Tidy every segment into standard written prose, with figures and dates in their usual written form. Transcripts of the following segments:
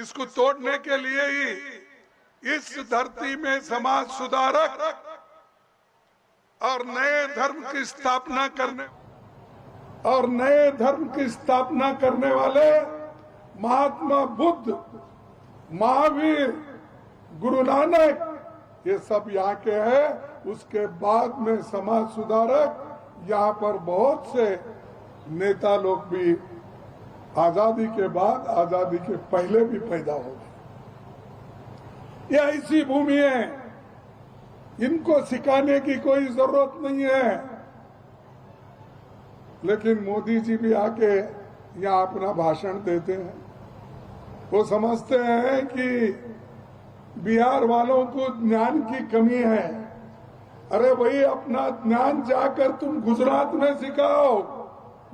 इसको तोड़ने के लिए ही इस धरती में समाज सुधारक और नए धर्म की स्थापना करने वाले महात्मा बुद्ध, महावीर, गुरु नानक, ये सब यहाँ के हैं। उसके बाद में समाज सुधारक यहाँ पर बहुत से नेता लोग भी आजादी के बाद, आजादी के पहले भी पैदा हो गए। ये ऐसी भूमि है, इनको सिखाने की कोई जरूरत नहीं है। लेकिन मोदी जी भी आके यहाँ अपना भाषण देते हैं। वो समझते हैं कि बिहार वालों को ज्ञान की कमी है। अरे वही अपना ज्ञान जाकर तुम गुजरात में सिखाओ,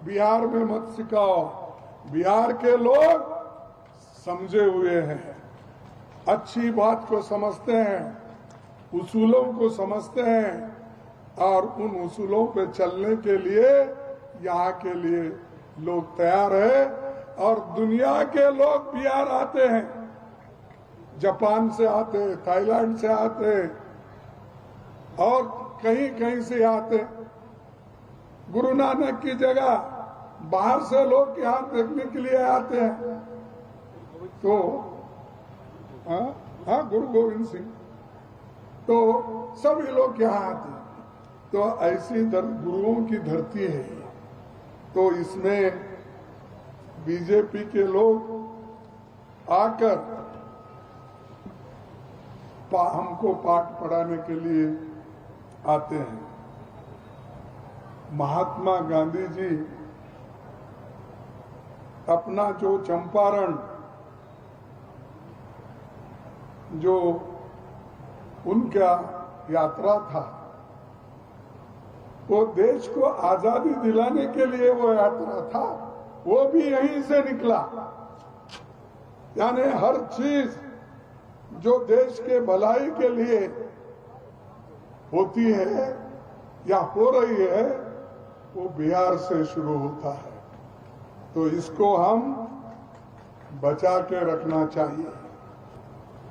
बिहार में मत सिखाओ। बिहार के लोग समझे हुए हैं, अच्छी बात को समझते हैं, उसूलों को समझते हैं और उन उसूलों पे चलने के लिए यहाँ के लिए लोग तैयार है। और दुनिया के लोग बिहार आते हैं, जापान से आते, थाईलैंड से आते और कहीं कहीं से आते। गुरु नानक की जगह बाहर से लोग यहाँ देखने के लिए आते हैं। तो हाँ, गुरु गोविंद सिंह, तो सभी लोग यहाँ आते हैं। तो ऐसी गुरुओं की धरती है। तो इसमें बीजेपी के लोग आकर हमको पाठ पढ़ाने के लिए आते हैं। महात्मा गांधी जी अपना जो चंपारण, जो उनका यात्रा था, वो देश को आजादी दिलाने के लिए वो यात्रा था, वो भी यहीं से निकला। यानी हर चीज जो देश के भलाई के लिए होती है या हो रही है, वो बिहार से शुरू होता है। तो इसको हम बचा के रखना चाहिए।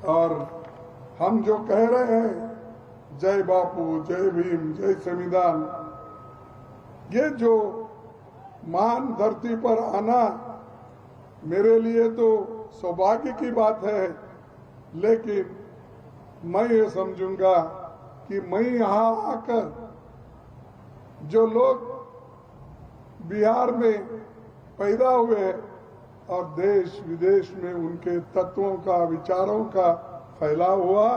और हम जो कह रहे हैं, जय बापू, जय भीम, जय संविधान, ये जो महान धरती पर आना मेरे लिए तो सौभाग्य की बात है। लेकिन मैं ये समझूंगा कि मैं यहाँ आकर जो लोग बिहार में पैदा हुए और देश विदेश में उनके तत्वों का, विचारों का फैलाव हुआ,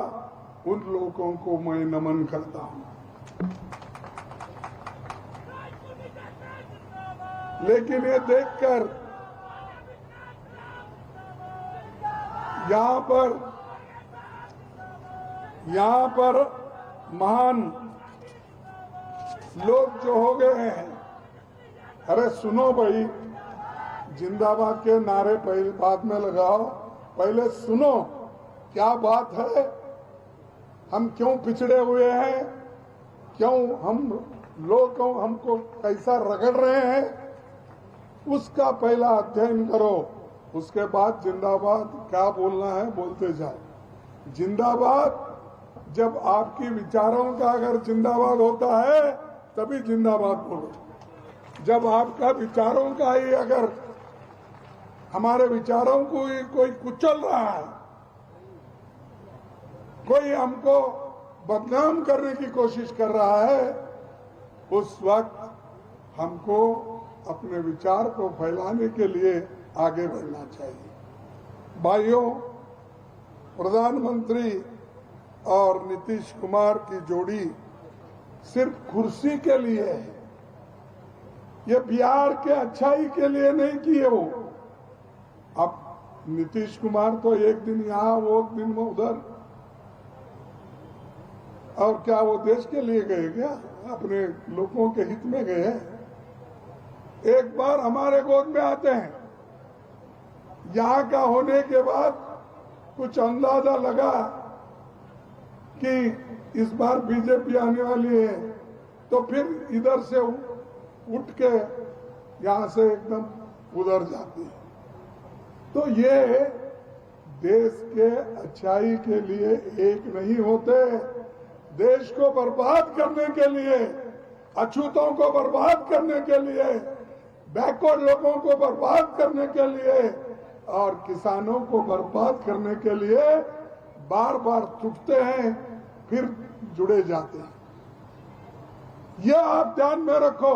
उन लोगों को मैं नमन करता हूँ। लेकिन ये देखकर यहाँ पर महान लोग जो हो गए हैं, अरे सुनो भाई, जिंदाबाद के नारे पहले बाद में लगाओ, पहले सुनो क्या बात है, हम क्यों पिछड़े हुए हैं, क्यों हम लोग हमको कैसा रगड़ रहे हैं, उसका पहला अध्ययन करो। उसके बाद जिंदाबाद क्या बोलना है बोलते जाओ। जिंदाबाद जब आपकी विचारों का अगर जिंदाबाद होता है तभी जिंदाबाद बोलो। जब आपका विचारों का ही अगर हमारे विचारों को ही कोई कुचल रहा है, कोई हमको बदनाम करने की कोशिश कर रहा है, उस वक्त हमको अपने विचार को फैलाने के लिए आगे बढ़ना चाहिए। भाइयों, प्रधानमंत्री और नीतीश कुमार की जोड़ी सिर्फ कुर्सी के लिए है, ये बिहार के अच्छाई के लिए नहीं की है। वो अब नीतीश कुमार तो एक दिन यहाँ, वो एक दिन वो उधर, और क्या वो देश के लिए गए क्या? अपने लोगों के हित में गए हैं। एक बार हमारे गोद में आते हैं, यहाँ का होने के बाद कुछ अंदाजा लगा कि इस बार बीजेपी आने वाली है, तो फिर इधर से उठ के यहाँ से एकदम उधर जाती है। तो ये देश के अच्छाई के लिए एक नहीं होते, देश को बर्बाद करने के लिए, अछूतों को बर्बाद करने के लिए, बैकवर्ड लोगों को बर्बाद करने के लिए और किसानों को बर्बाद करने के लिए बार बार टूटते हैं, फिर जुड़े जाते हैं। यह आप ध्यान में रखो।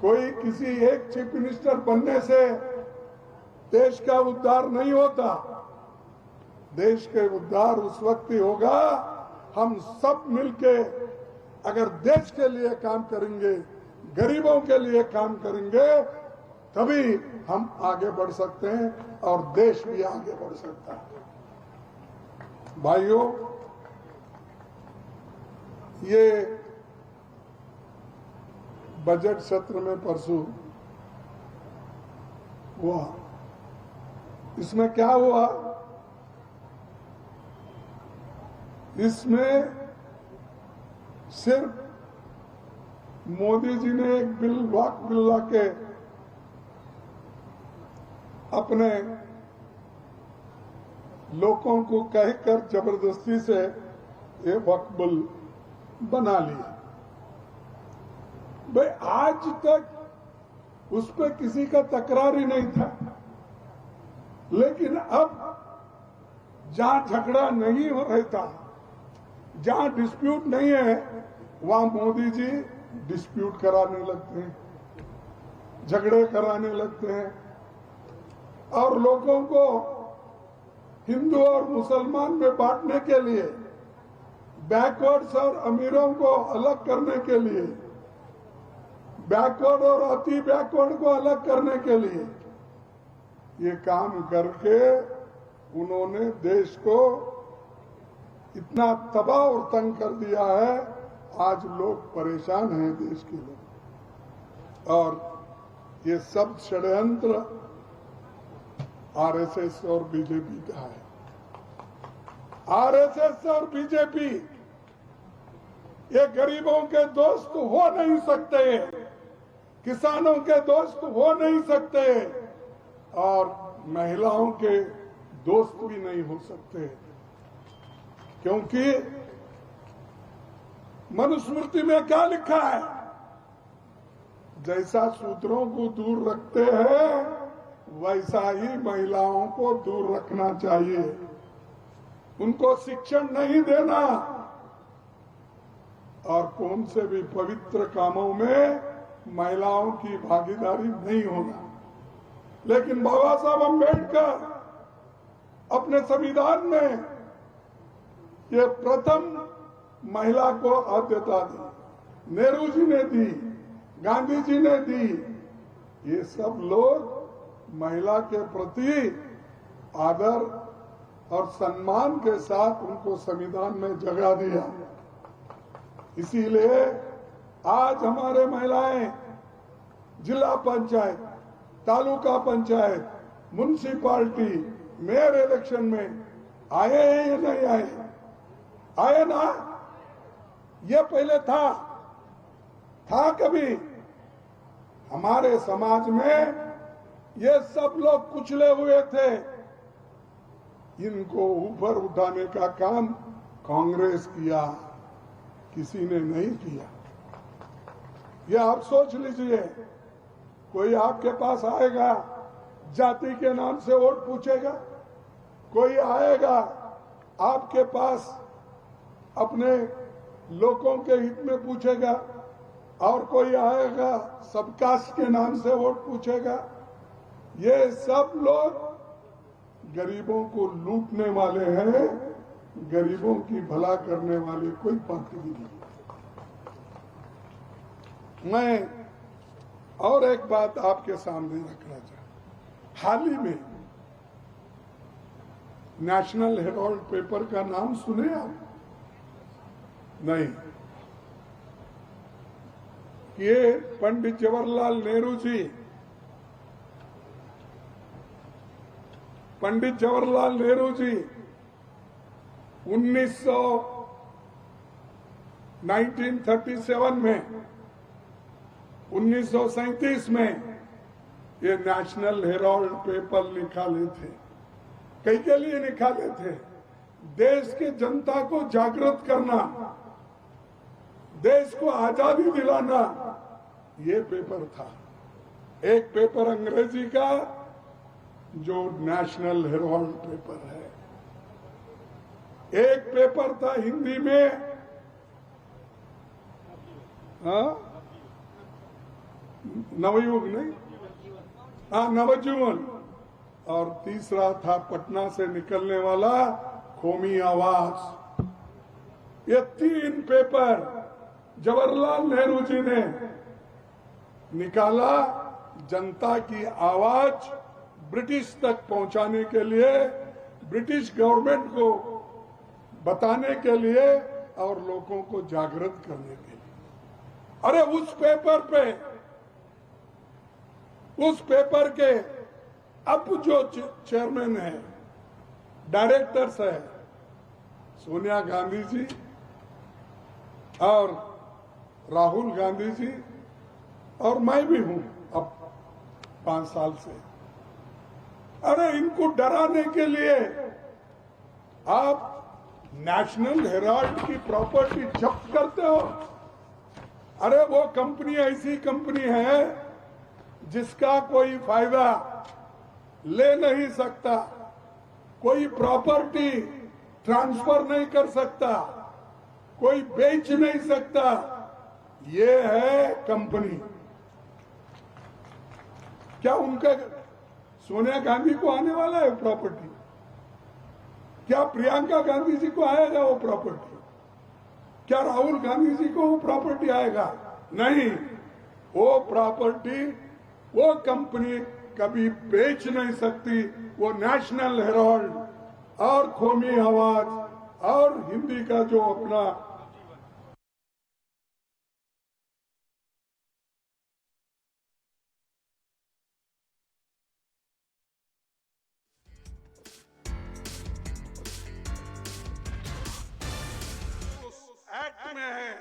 कोई किसी एक चीफ मिनिस्टर बनने से देश का उद्धार नहीं होता। देश के उद्धार उस वक्त ही होगा हम सब मिलके अगर देश के लिए काम करेंगे, गरीबों के लिए काम करेंगे, तभी हम आगे बढ़ सकते हैं और देश भी आगे बढ़ सकता है। भाइयों, ये बजट सत्र में परसों हुआ, इसमें क्या हुआ? इसमें सिर्फ मोदी जी ने एक बिल ला के अपने लोगों को कहकर जबरदस्ती से ये वक्फ बिल बना लिया। भाई आज तक उस पर किसी का तकरार ही नहीं था, लेकिन अब जहां झगड़ा नहीं हो रहता, जहां डिस्प्यूट नहीं है, वहां मोदी जी डिस्प्यूट कराने लगते हैं, झगड़े कराने लगते हैं और लोगों को हिंदू और मुसलमान में बांटने के लिए, बैकवर्ड्स और अमीरों को अलग करने के लिए, बैकवर्ड और अति बैकवर्ड को अलग करने के लिए ये काम करके उन्होंने देश को इतना तबाह और तंग कर दिया है। आज लोग परेशान हैं, देश के लोग। और ये सब षड्यंत्र आरएसएस और बीजेपी का है। आरएसएस और बीजेपी ये गरीबों के दोस्त हो नहीं सकते, किसानों के दोस्त हो नहीं सकते और महिलाओं के दोस्त भी नहीं हो सकते, क्योंकि मनुस्मृति में क्या लिखा है? जैसा शूद्रों को दूर रखते हैं वैसा ही महिलाओं को दूर रखना चाहिए। उनको शिक्षण नहीं देना और कौन से भी पवित्र कामों में महिलाओं की भागीदारी नहीं होना। लेकिन बाबा साहब अम्बेडकर अपने संविधान में ये प्रथम महिला को आद्यता दी, नेहरू जी ने दी, गांधी जी ने दी। ये सब लोग महिला के प्रति आदर और सम्मान के साथ उनको संविधान में जगह दिया। इसीलिए आज हमारे महिलाएं जिला panchayat, taluka panchayat, municipality, mayor election में आए हैं या नहीं आए? आए ना? ये पहले था कभी? हमारे समाज में ये सब लोग कुचले हुए थे। इनको ऊपर उठाने का काम कांग्रेस किया, किसी ने नहीं किया। ये आप सोच लीजिए, कोई आपके पास आएगा जाति के नाम से वोट पूछेगा, कोई आएगा आपके पास अपने लोगों के हित में पूछेगा, और कोई आएगा सबकास्ट के नाम से वोट पूछेगा। ये सब लोग गरीबों को लूटने वाले हैं, गरीबों की भला करने वाले कोई पार्टी नहीं। मैं और एक बात आपके सामने रखना चाहता। हाल ही में नेशनल हेराल्ड पेपर का नाम सुने आप? नहीं। ये पंडित जवाहरलाल नेहरू जी, पंडित जवाहरलाल नेहरू जी 1937 में, 1937 में ये नेशनल हेराल्ड पेपर निकाले थे। कई के लिए निकाले थे, देश के जनता को जागृत करना, देश को आजादी दिलाना, ये पेपर था। एक पेपर अंग्रेजी का जो नेशनल हेराल्ड पेपर है, एक पेपर था हिंदी में नवयुग नहीं, नवजीवन, और तीसरा था पटना से निकलने वाला कौमी आवाज। ये 3 पेपर जवाहरलाल नेहरू जी ने निकाला जनता की आवाज ब्रिटिश तक पहुंचाने के लिए, ब्रिटिश गवर्नमेंट को बताने के लिए और लोगों को जागृत करने के लिए। अरे उस पेपर के अब जो चेयरमैन है, डायरेक्टर्स है, सोनिया गांधी जी और राहुल गांधी जी और मैं भी हूं अब 5 साल से। अरे इनको डराने के लिए आप नेशनल हेराल्ड की प्रॉपर्टी जब्त करते हो। अरे वो कंपनी ऐसी कंपनी है जिसका कोई फायदा ले नहीं सकता, कोई प्रॉपर्टी ट्रांसफर नहीं कर सकता, कोई बेच नहीं सकता, ये है कंपनी। क्या उनका सोनिया गांधी को आने वाला है प्रॉपर्टी? क्या प्रियंका गांधी जी को आएगा वो प्रॉपर्टी? क्या राहुल गांधी जी को वो प्रॉपर्टी आएगा? नहीं, वो प्रॉपर्टी वो कंपनी कभी बेच नहीं सकती। वो नेशनल हेराल्ड और कौमी आवाज और हिंदी का जो अपना एक्ट में है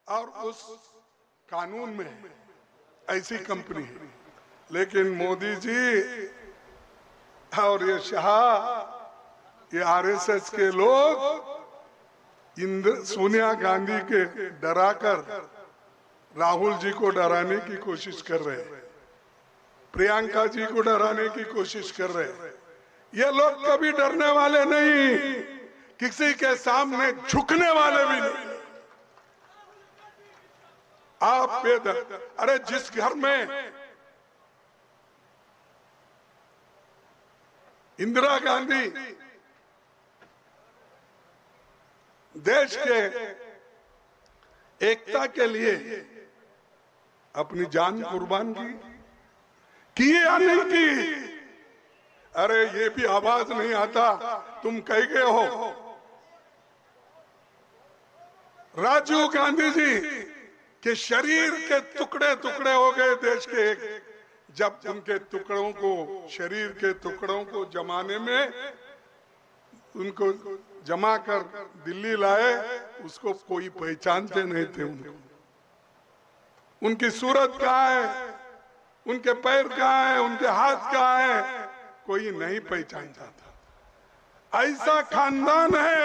और उस कानून में है, ऐसी कंपनी है। लेकिन मोदी जी और ये शाह, ये आरएसएस के लोग सोनिया गांधी के डराकर राहुल जी को डराने की कोशिश कर रहे हैं, प्रियंका जी को डराने की कोशिश कर रहे हैं। ये लोग कभी डरने वाले नहीं, किसी के सामने झुकने वाले भी नहीं। आप अरे जिस घर में इंदिरा गांधी देश के एकता के लिए अपनी जान कुर्बान की या नहीं की? अरे ये भी आवाज नहीं आता, तुम कह गए हो। राजीव गांधी जी के शरीर के टुकड़े टुकड़े हो गए देश के एक, जब उनके टुकड़ों को, शरीर के टुकड़ों को जमाने में उनको जमा कर दिल्ली लाए, उसको कोई पहचानते नहीं थे। उनकी सूरत कहाँ है, उनके पैर कहाँ है, उनके हाथ कहाँ है, कोई नहीं पहचानता था। ऐसा खानदान है,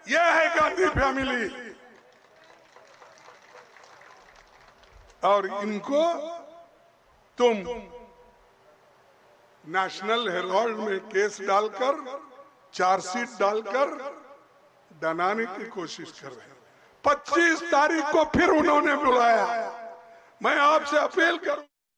यह है गांधी फैमिली। और इनको तुम नेशनल हेराल्ड में केस डालकर, चार्जशीट डालकर डराने की कोशिश कर रहे हैं। 25 तारीख को फिर उन्होंने बुलाया। मैं आपसे अपील करूं